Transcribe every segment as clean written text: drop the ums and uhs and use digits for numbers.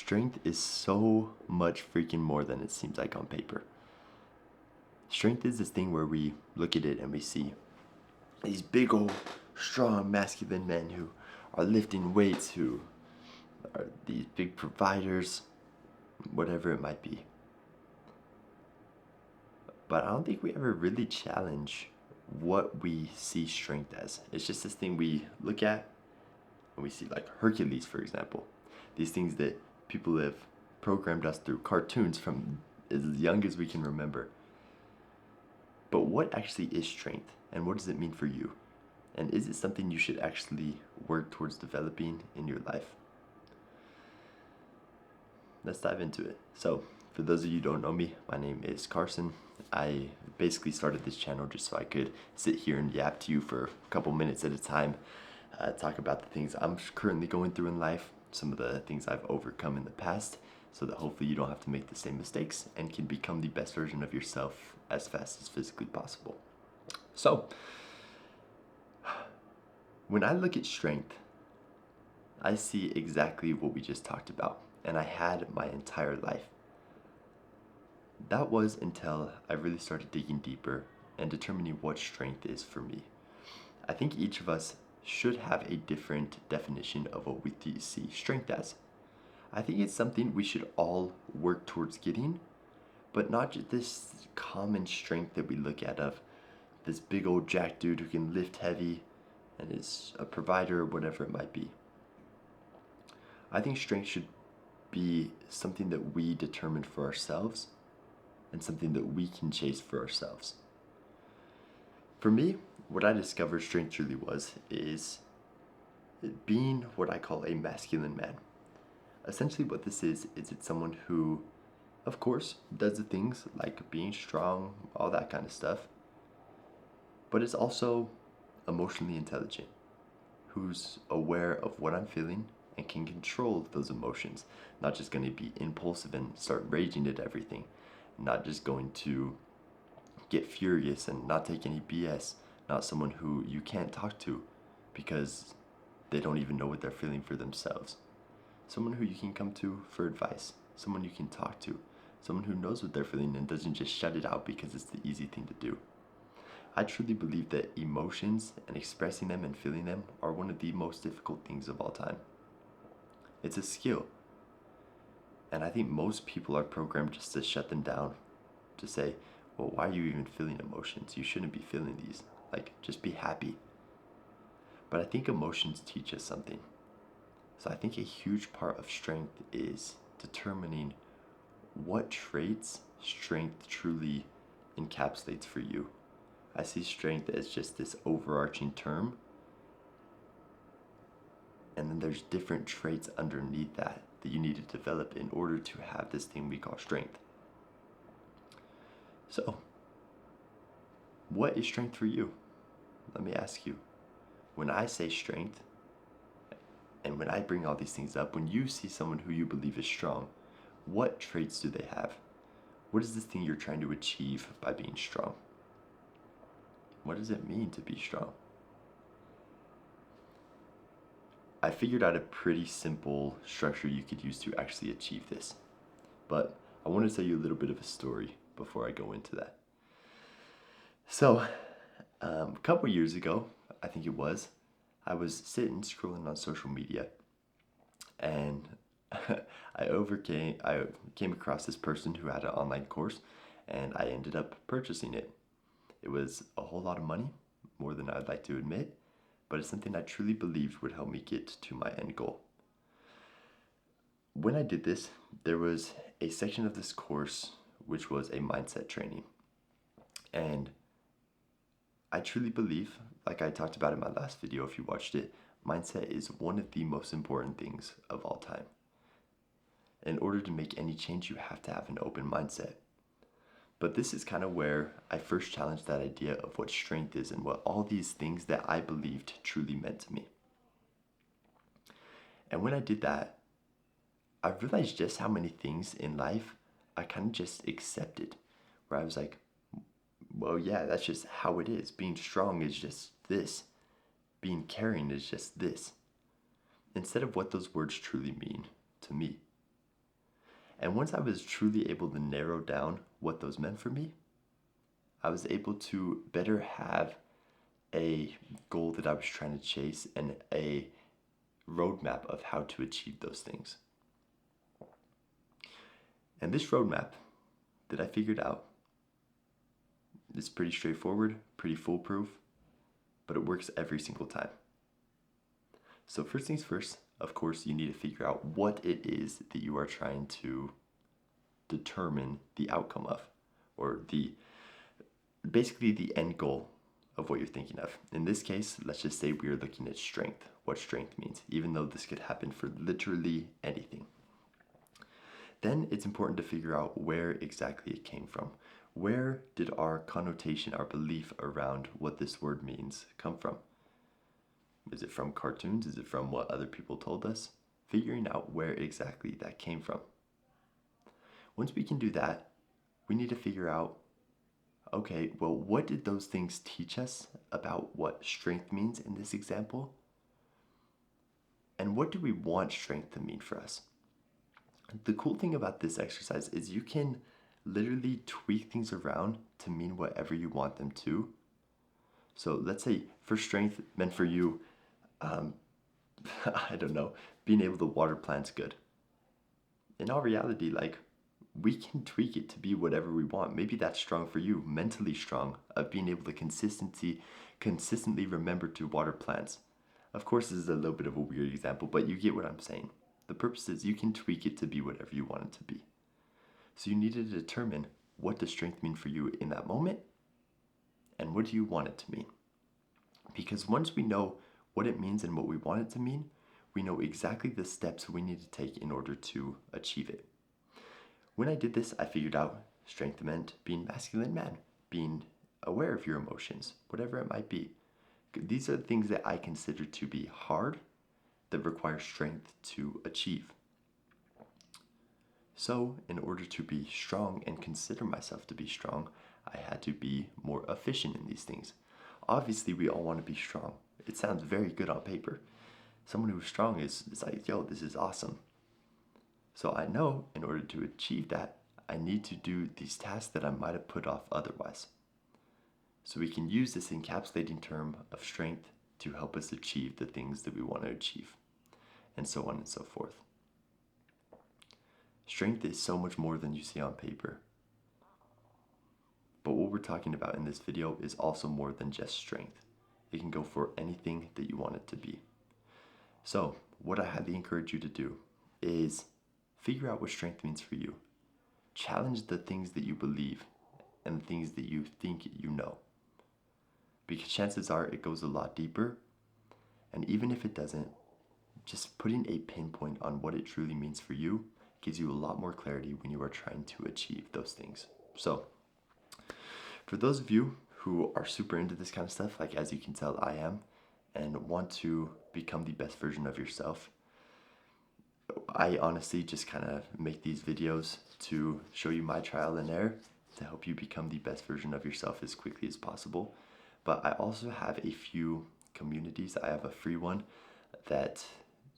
Strength is so much freaking more than it seems like on paper. Strength is this thing where we look at it and we see these big old, strong, masculine men who are lifting weights, who are these big providers, whatever it might be. But I don't think we ever really challenge what we see strength as. It's just this thing we look at and we see, like Hercules, for example. These things that people have programmed us through cartoons from as young as we can remember. But what actually is strength, and what does it mean for you? And is it something you should actually work towards developing in your life? Let's dive into it. So, for those of you who don't know me, my name is Carson. I basically started this channel just so I could sit here and yap to you for a couple minutes at a time, talk about the things I'm currently going through in life, some of the things I've overcome in the past, so that hopefully you don't have to make the same mistakes and can become the best version of yourself as fast as physically possible. So, when I look at strength, I see exactly what we just talked about, and I had my entire life. That was until I really started digging deeper and determining what strength is for me. I think each of us should have a different definition of what we see strength as. I think it's something we should all work towards getting, but not just this common strength that we look at of this big old jack dude who can lift heavy and is a provider or whatever it might be. I think strength should be something that we determine for ourselves and something that we can chase for ourselves. For me, what I discovered strength truly was is being what I call a masculine man. Essentially what this is it's someone who, of course, does the things like being strong, all that kind of stuff, but is also emotionally intelligent, who's aware of what I'm feeling and can control those emotions, not just going to be impulsive and start raging at everything, not just going to get furious and not take any BS, not someone who you can't talk to because they don't even know what they're feeling for themselves. Someone who you can come to for advice, someone you can talk to, someone who knows what they're feeling and doesn't just shut it out because it's the easy thing to do. I truly believe that emotions and expressing them and feeling them are one of the most difficult things of all time. It's a skill. And I think most people are programmed just to shut them down, to say, well, why are you even feeling emotions? You shouldn't be feeling these. Like, just be happy. But I think emotions teach us something. So I think a huge part of strength is determining what traits strength truly encapsulates for you. I see strength as just this overarching term, and then there's different traits underneath that you need to develop in order to have this thing we call strength. So, what is strength for you? Let me ask you. When I say strength, and when I bring all these things up, when you see someone who you believe is strong, what traits do they have? What is this thing you're trying to achieve by being strong? What does it mean to be strong? I figured out a pretty simple structure you could use to actually achieve this. But I want to tell you a little bit of a story before I go into that. So, a couple years ago, I think it was, I was sitting scrolling on social media, and I came across this person who had an online course, and I ended up purchasing it. It was a whole lot of money, more than I'd like to admit, but it's something I truly believed would help me get to my end goal. When I did this, there was a section of this course which was a mindset training. And I truly believe, like I talked about in my last video if you watched it, mindset is one of the most important things of all time. In order to make any change, you have to have an open mindset. But this is kind of where I first challenged that idea of what strength is and what all these things that I believed truly meant to me. And when I did that, I realized just how many things in life I kind of just accepted. Where I was like, well, yeah, that's just how it is. Being strong is just this. Being caring is just this. Instead of what those words truly mean to me. And once I was truly able to narrow down what those meant for me, I was able to better have a goal that I was trying to chase and a roadmap of how to achieve those things. And this roadmap that I figured out is pretty straightforward, pretty foolproof, but it works every single time. So first things first, of course, you need to figure out what it is that you are trying to determine the outcome of, or basically the end goal of what you're thinking of. In this case, let's just say we are looking at strength, what strength means, even though this could happen for literally anything. Then it's important to figure out where exactly it came from. Where did our connotation, our belief around what this word means come from? Is it from cartoons? Is it from what other people told us? Figuring out where exactly that came from. Once we can do that, we need to figure out, okay, well, what did those things teach us about what strength means in this example? And what do we want strength to mean for us? The cool thing about this exercise is you can literally tweak things around to mean whatever you want them to. So let's say for strength meant for you, I don't know, being able to water plants good. In all reality, like, we can tweak it to be whatever we want. Maybe that's strong for you, mentally strong, of being able to consistently remember to water plants. Of course, this is a little bit of a weird example, but you get what I'm saying. The purpose is you can tweak it to be whatever you want it to be. So you need to determine, what does strength mean for you in that moment, and what do you want it to mean? Because once we know what it means and what we want it to mean, we know exactly the steps we need to take in order to achieve it. When I did this, I figured out strength meant being masculine man, being aware of your emotions, whatever it might be. These are the things that I consider to be hard, that require strength to achieve. So, in order to be strong and consider myself to be strong, I had to be more efficient in these things. Obviously, we all want to be strong. It sounds very good on paper. Someone who's strong is like, yo, this is awesome. So I know in order to achieve that, I need to do these tasks that I might have put off otherwise. So we can use this encapsulating term of strength to help us achieve the things that we want to achieve, and so on and so forth. Strength is so much more than you see on paper. But what we're talking about in this video is also more than just strength. It can go for anything that you want it to be. So, what I highly encourage you to do is figure out what strength means for you. Challenge the things that you believe and the things that you think you know. Because chances are it goes a lot deeper. And even if it doesn't, just putting a pinpoint on what it truly means for you gives you a lot more clarity when you are trying to achieve those things. So, for those of you who are super into this kind of stuff, like as you can tell I am, and want to become the best version of yourself, I honestly just kind of make these videos to show you my trial and error to help you become the best version of yourself as quickly as possible. But I also have a few communities. I have a free one that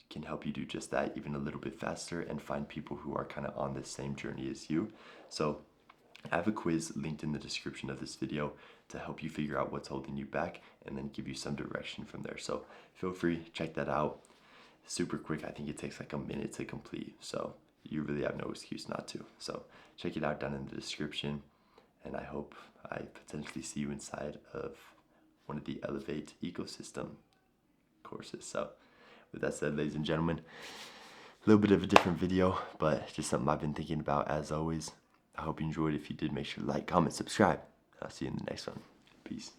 can help you do just that, even a little bit faster, and find people who are kind of on the same journey as you. So I have a quiz linked in the description of this video to help you figure out what's holding you back and then give you some direction from there. So feel free, check that out. Super quick. I think it takes like a minute to complete, so you really have no excuse not to. So check it out down in the description, and I hope I potentially see you inside of one of the Elevate ecosystem courses. So with that said, ladies and gentlemen, a little bit of a different video, but just something I've been thinking about as always. I hope you enjoyed. If you did, make sure to like, comment, subscribe. I'll see you in the next one. Peace.